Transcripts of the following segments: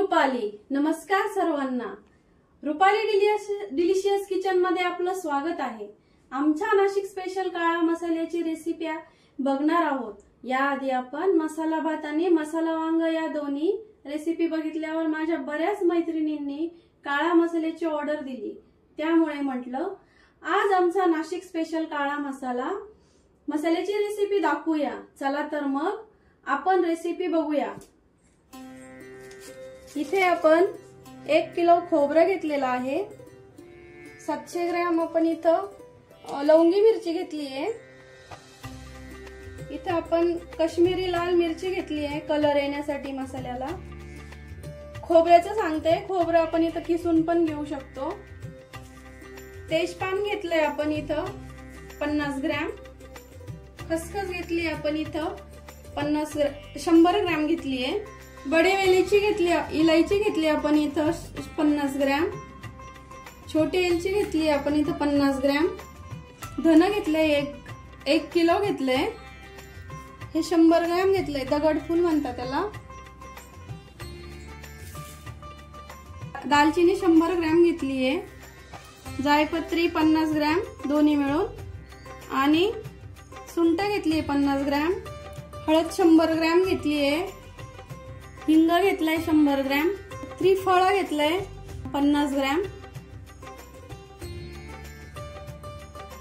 रुपाली। नमस्कार सर्वांना। Rupali delicious kitchen मध्ये आपलं स्वागत आहे। आमच्या नाशिक स्पेशल काळा मसाल्याची रेसिपी बघणार आहोत। याआधी आपण मसाला भात आणि मसाला वांग या दोन्ही रेसिपी बघितल्यावर माझ्या बऱ्याच मैत्रिणींनी काळा मसाल्याची ऑर्डर दिली, त्यामुळे म्हटलं आज आमचा नाशिक स्पेशल काळा मसाल्याची रेसिपी दाखवूया। चला तर मग आपण रेसिपी बघूया। इथे आपण 1 किलो खोबरं घेतलेलं आहे। 700 ग्रॅम आपण इथं लवंगी मिरची घेतली आहे। इथे आपण काश्मीरी लाल मिरची घेतली आहे कलर येण्यासाठी मसाल्याला। खोबऱ्याचं सांगते, खोबरं आपण इथं किसून पण घेऊ शकतो। तेजपान घेतलंय आपण इथं 50 ग्रॅम। खसखस घेतली आपण इथं 100 ग्रॅम घेतली आहे। बडे वेलची घेतली, इलायची घेतली आपण इथं 50 ग्रॅम। छोटी इलायची घेतली आपण इथं 50 ग्रॅम। धन घेतले 1 किलो घेतले। हे 100 ग्रॅम घेतले, दगडफूल म्हणतात त्याला। दालचिनी 100 ग्रॅम घेतली आहे। जायपत्री 50 ग्रॅम दोन्ही मिळून, आणि सुंठ घेतली 50 ग्रॅम। हळद 100 ग्रॅम घेतली आहे। हिंग घेतलाय 100 ग्रॅम। त्रिफळ घेतलंय 50 ग्रॅम।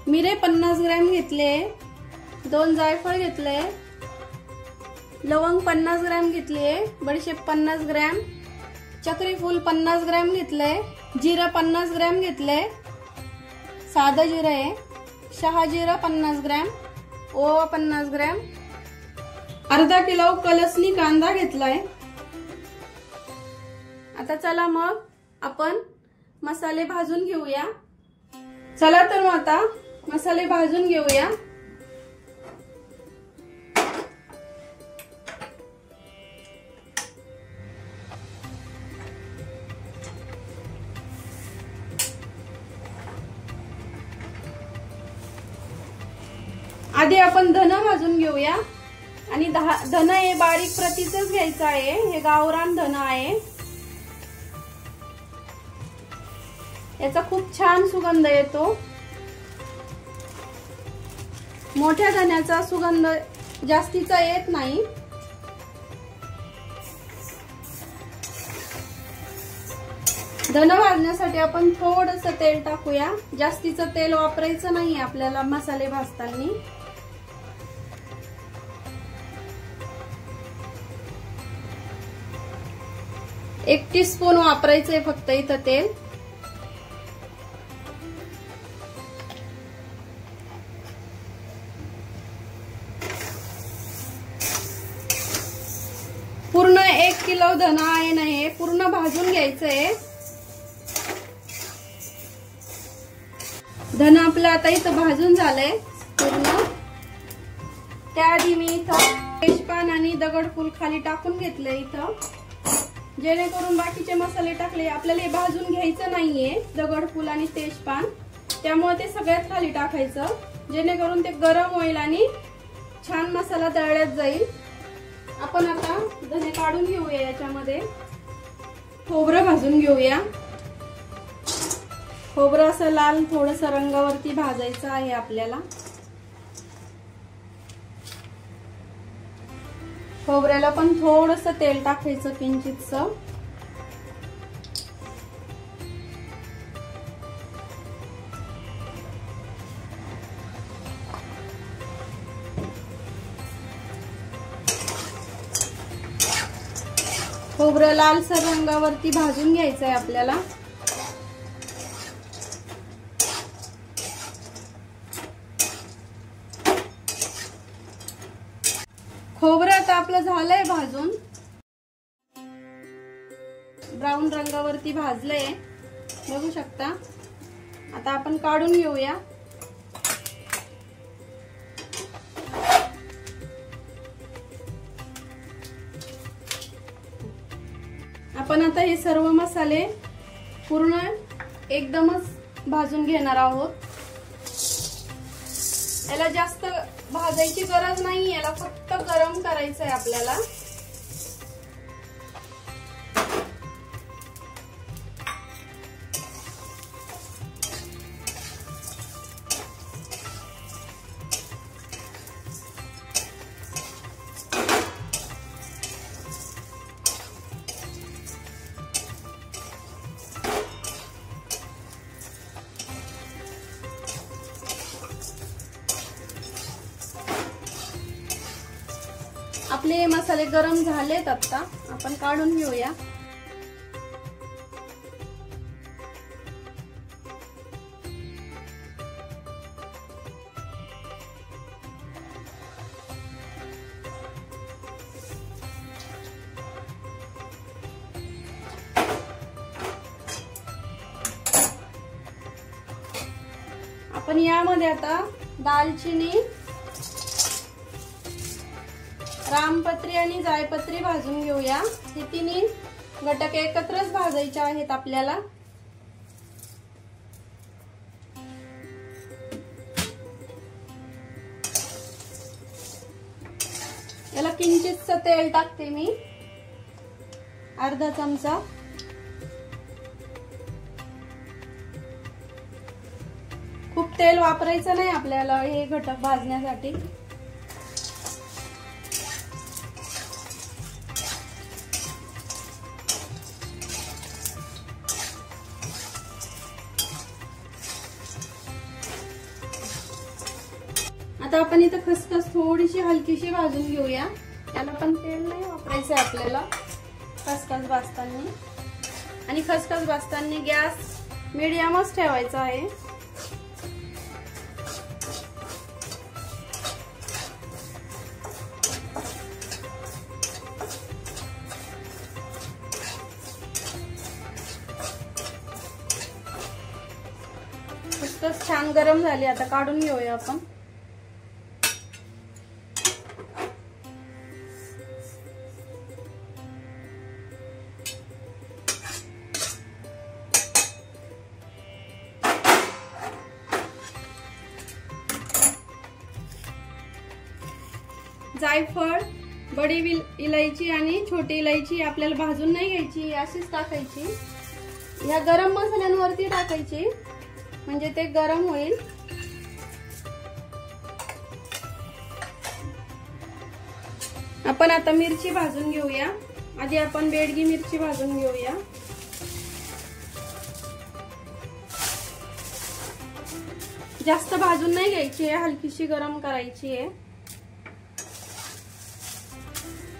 मिरे 50 ग्रॅम घेतले। 2 जायफळ घेतले। लवंग 50 ग्रॅम घेतली। बडीशेप 50 ग्रॅम। चक्री फूल 50 ग्रॅम घेतले। जिरा 50 ग्रॅम घेतले, साधं जिरा आहे। शहाजिरा 50 ग्रॅम। ओवा 50 ग्रॅम। अर्धा किलो कलसनी कांदा घेतलाय। आता चला मग आपण मसाले भाजून घेऊया। चला तर मग आता मसाले भाजून घेऊया। आधी आपण धन भाजून घेऊया, आणि धन हे बारीक प्रतीचंच घ्यायचं आहे। हे गावरान धन आहे। याचा खूप छान सुगंध येतो। मोठ्या धन्याचा सुगंध जास्तीचा येत नाही। धन भाजण्यासाठी आपण थोडंसं तेल टाकूया। जास्तीचं तेल वापरायचं नाही आपल्याला मसाले भाजताना। एक टीस्पून वापरायचंय फक्त इथं तेल। पूर्ण 1 किलो धन आहे ना, हे पूर्ण भाजून घ्यायचंय। धन आपलं आता इथं भाजून झालंय पूर्ण। त्याआधी मी इथं तेजपान आणि दगडफूल खाली टाकून घेतलंय इथं, जेणेकरून बाकीचे मसाले टाकले आपल्याला हे भाजून घ्यायचं नाहीये दगडफूल आणि तेजपान, त्यामुळे ते सगळ्यात खाली टाकायचं, जेणेकरून ते गरम होईल आणि छान मसाला तळल्यात जाईल। आपण आता धने काढून घेऊया। याच्यामध्ये खोबरं भाजून घेऊया। खोबरं असं लाल थोडंसं रंगावरती भाजायचं आहे आपल्याला। खोबऱ्याला पण थोडंसं तेल टाकायचं किंचितसं। खोबरं लालसर रंगावरती भाजून घ्यायचं आहे आपल्याला। खोबरं आता आपलं झालंय भाजून, ब्राऊन रंगावरती भाजलंय, बघू शकता। आता आपण काढून घेऊया। आपण आता हे सर्व मसाले पूर्ण एकदमच भाजून घेणार आहोत। याला जास्त भाजायची गरज नाही, याला फक्त गरम करायचं आहे आपल्याला। आपले मसाले गरम झालेत, आता आपण काढून घेऊया। आपण यामध्ये आता दालचिनी, रामपत्री आणि जायपत्री भाजून घेऊया। हे तिन्ही घटक एकत्रच भाजायचे आहेत आपल्याला। याला किंचितच तेल टाकते मी, अर्धा चमचा। खूप तेल वापरायचं नाही आपल्याला हे घटक भाजण्यासाठी। आता आपण इथं खसखस थोडीशी हलकीशी भाजून घेऊया। त्याला पण तेल नाही वापरायचं आपल्याला खसखस भाजताना। आणि खसखस भाजताना गॅस मीडियमच ठेवायचा आहे। खसखस छान गरम झाली, आता काढून घेऊया आपण। जायफळ, बडी इलायची आणि छोटी इलायची आपल्याला भाजून नाही घ्यायची, अशीच टाकायची। या गरम मसाल्यांवरती टाकायची म्हणजे ते गरम होईल। आपण आता मिरची भाजून घेऊया। आधी आपण बेडगी मिरची भाजून घेऊया। जास्त भाजून नाही घ्यायची आहे, हलकीशी गरम करायची आहे।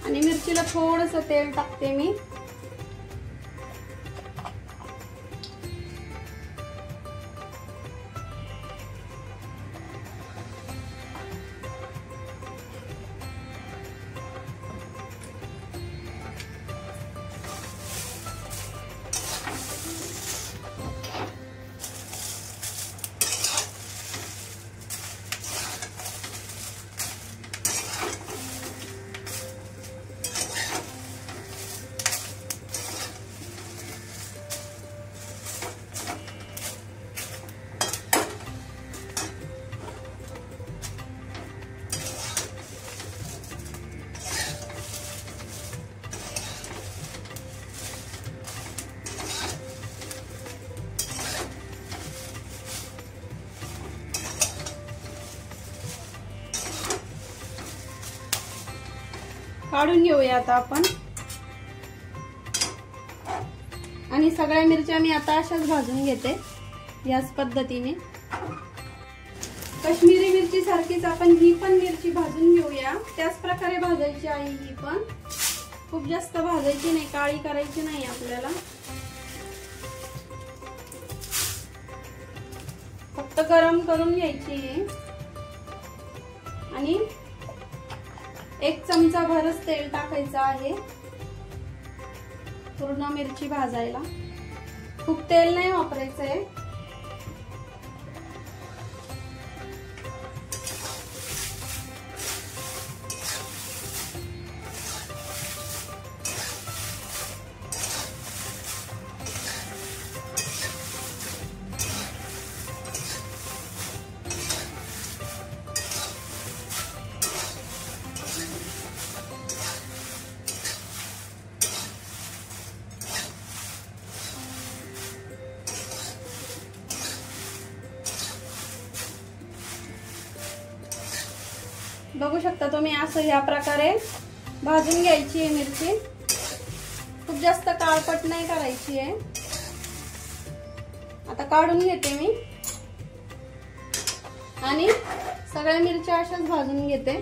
आणि मिरचीला थोडंसं तेल टाकते मी। काढून घेऊया आता आपण। आणि सगळ्या मिरच्या मी आता अशाच भाजून घेते याच पद्धतीने। काश्मीरी मिरची सारखीच आपण ही पण मिरची भाजून घेऊया, त्याच प्रकारे भाजायची आहे ही पण। खूप जास्त भाजायची नाही, काळी करायची नाही आपल्याला, फक्त गरम करून घ्यायची आहे। आणि 1 चमचा भरच तेल टाकायचं आहे पूर्ण मिरची भाजायला। खूप तेल नाही वापरायचं आहे। बघू शकता तुम्ही, असं या प्रकारे भाजून घ्यायची आहे मिरची। खूप जास्त काळपट नाही करायची आहे। आता काढून घेते मी आणि सगळ्या मिरच्या अशाच भाजून घेते।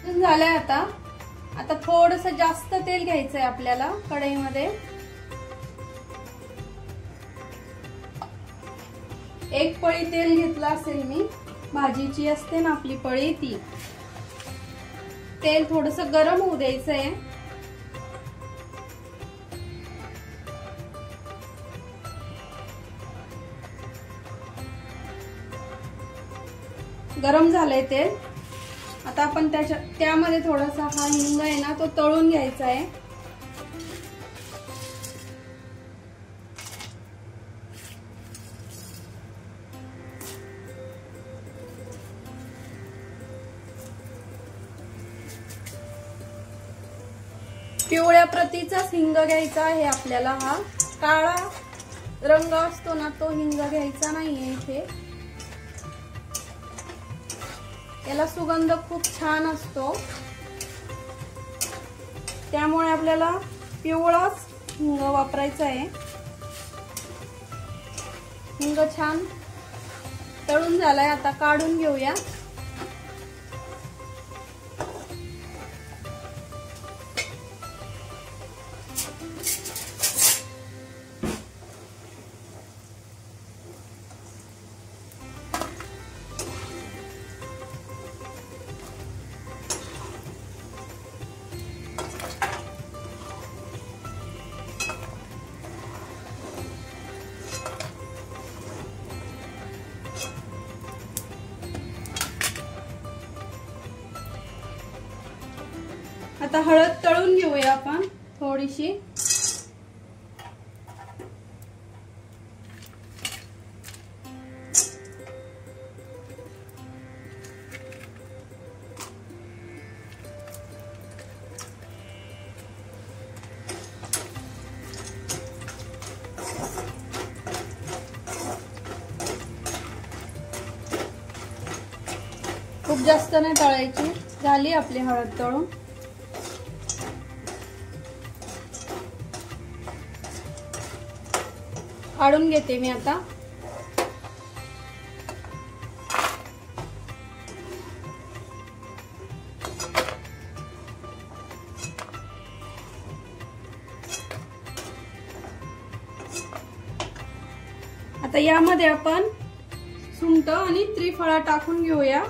झालंय आता थोडंसं जास्त तेल घ्यायचंय आपल्याला कढईमध्ये। 1 पळी तेल घेतलं असेल मी, भाजीची असते ना आपली पळी ती। तेल थोडंसं गरम होऊ द्यायचंय। गरम झालंय तेल। आता आपण त्यामध्ये थोडासा हा हिंग आहे ना तो तळून घ्यायचा आहे। पिवळ्या प्रतीचाच हिंग घ्यायचा आहे आपल्याला। हा काळा रंग असतो ना तो हिंग घ्यायचा नाहीये इथे। याला सुगंध खूप छान असतो, त्यामुळे आपल्याला पिवळाच हिंग वापरायचा आहे। हिंग छान तळून झालाय, आता काढून घेऊया। आता हळद तळून घेऊया आपण थोडीशी। खूप जास्त नाही तळायची। झाली आपली हळद तळून। काढून घेते मी आता। आता यामध्ये आपण सुंठ आणि त्रिफळा टाकून घेऊया।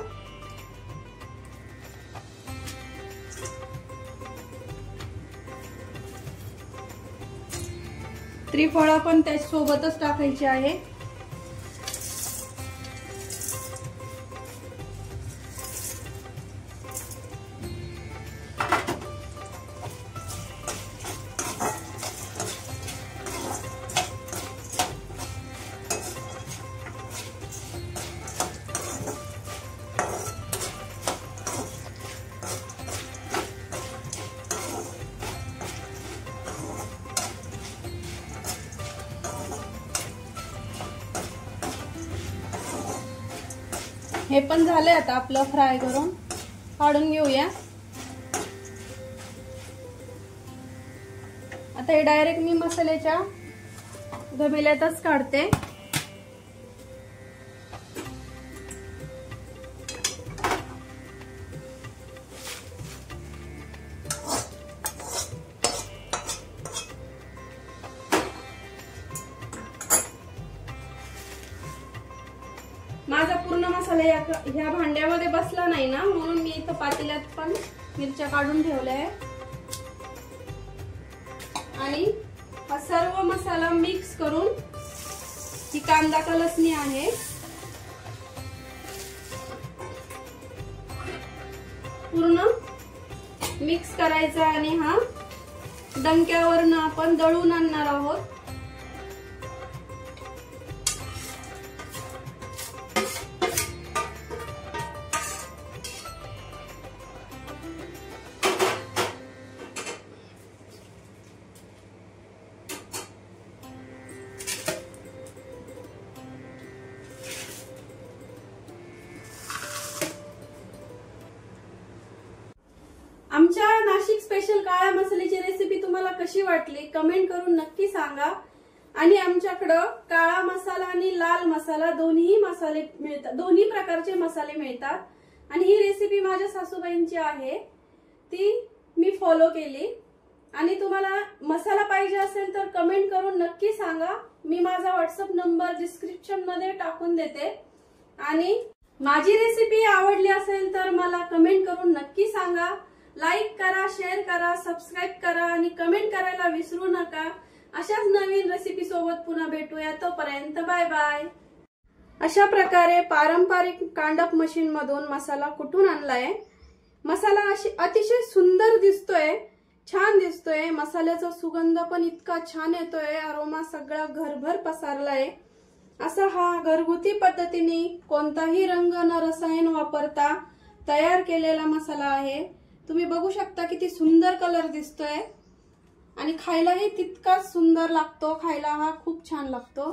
त्रिफळा पण त्यासोबतच टाकायची आहे। हे पण झाले, आता आपलं फ्राय करून काढून घेऊया। आता हे डायरेक्ट मी मसाल्याच्या घमिल्यातच काढते। माझा पूर्ण मसाला ह्या भांड्यामध्ये बसला नाही ना, म्हणून मी इथं पातेल्यात पण मिरच्या काढून ठेवल्या आहे। आणि हा सर्व मसाला मिक्स करून ही कांदा कलसणी आहे पूर्ण मिक्स करायचा आणि हा डंक्यावरनं आपण दळून आणणार आहोत। आमच्या नाशिक स्पेशल काळ्या मसाल्याची रेसिपी तुम्हाला कशी वाटली कमेंट करून नक्की सांगा। आणि आमच्याकडे काळा मसाला आणि लाल मसाला दोन्ही मसाले मिळतात, दोन्ही प्रकारचे मसाले मिळतात। आणि ही रेसिपी माझ्या सासूबाईंची आहे, ती मी फॉलो केली। आणि तुम्हाला मसाला पाहिजे असेल तर कमेंट करून नक्की सांगा, मी माझा व्हॉट्सअप नंबर डिस्क्रिप्शन मध्ये टाकून देते। आणि माझी रेसिपी आवडली असेल तर मला कमेंट करून नक्की सांगा। लाईक करा, शेअर करा, सबस्क्राईब करा आणि कमेंट करायला विसरू नका। अशाच नवीन रेसिपी सोबत पुन्हा भेटूया, तोपर्यंत बाय बाय। अशा प्रकारे पारंपरिक कांडप मशीन मधून मसाला कुटून आणलाय। मसाला अतिशय सुंदर दिसतोय, छान दिसतोय। मसाल्याचा सुगंध पण इतका छान येतोय, अरोमा सगळा घरभर पसरलाय। असा हा घरगुती पद्धतीने कोणताही रंग न रसायन वापरता तयार केलेला मसाला आहे। तुम्ही बघू शकता किती सुंदर कलर दिसतोय आणि खायलाही तितकाच सुंदर लागतो। खायला हा खूप छान लागतो।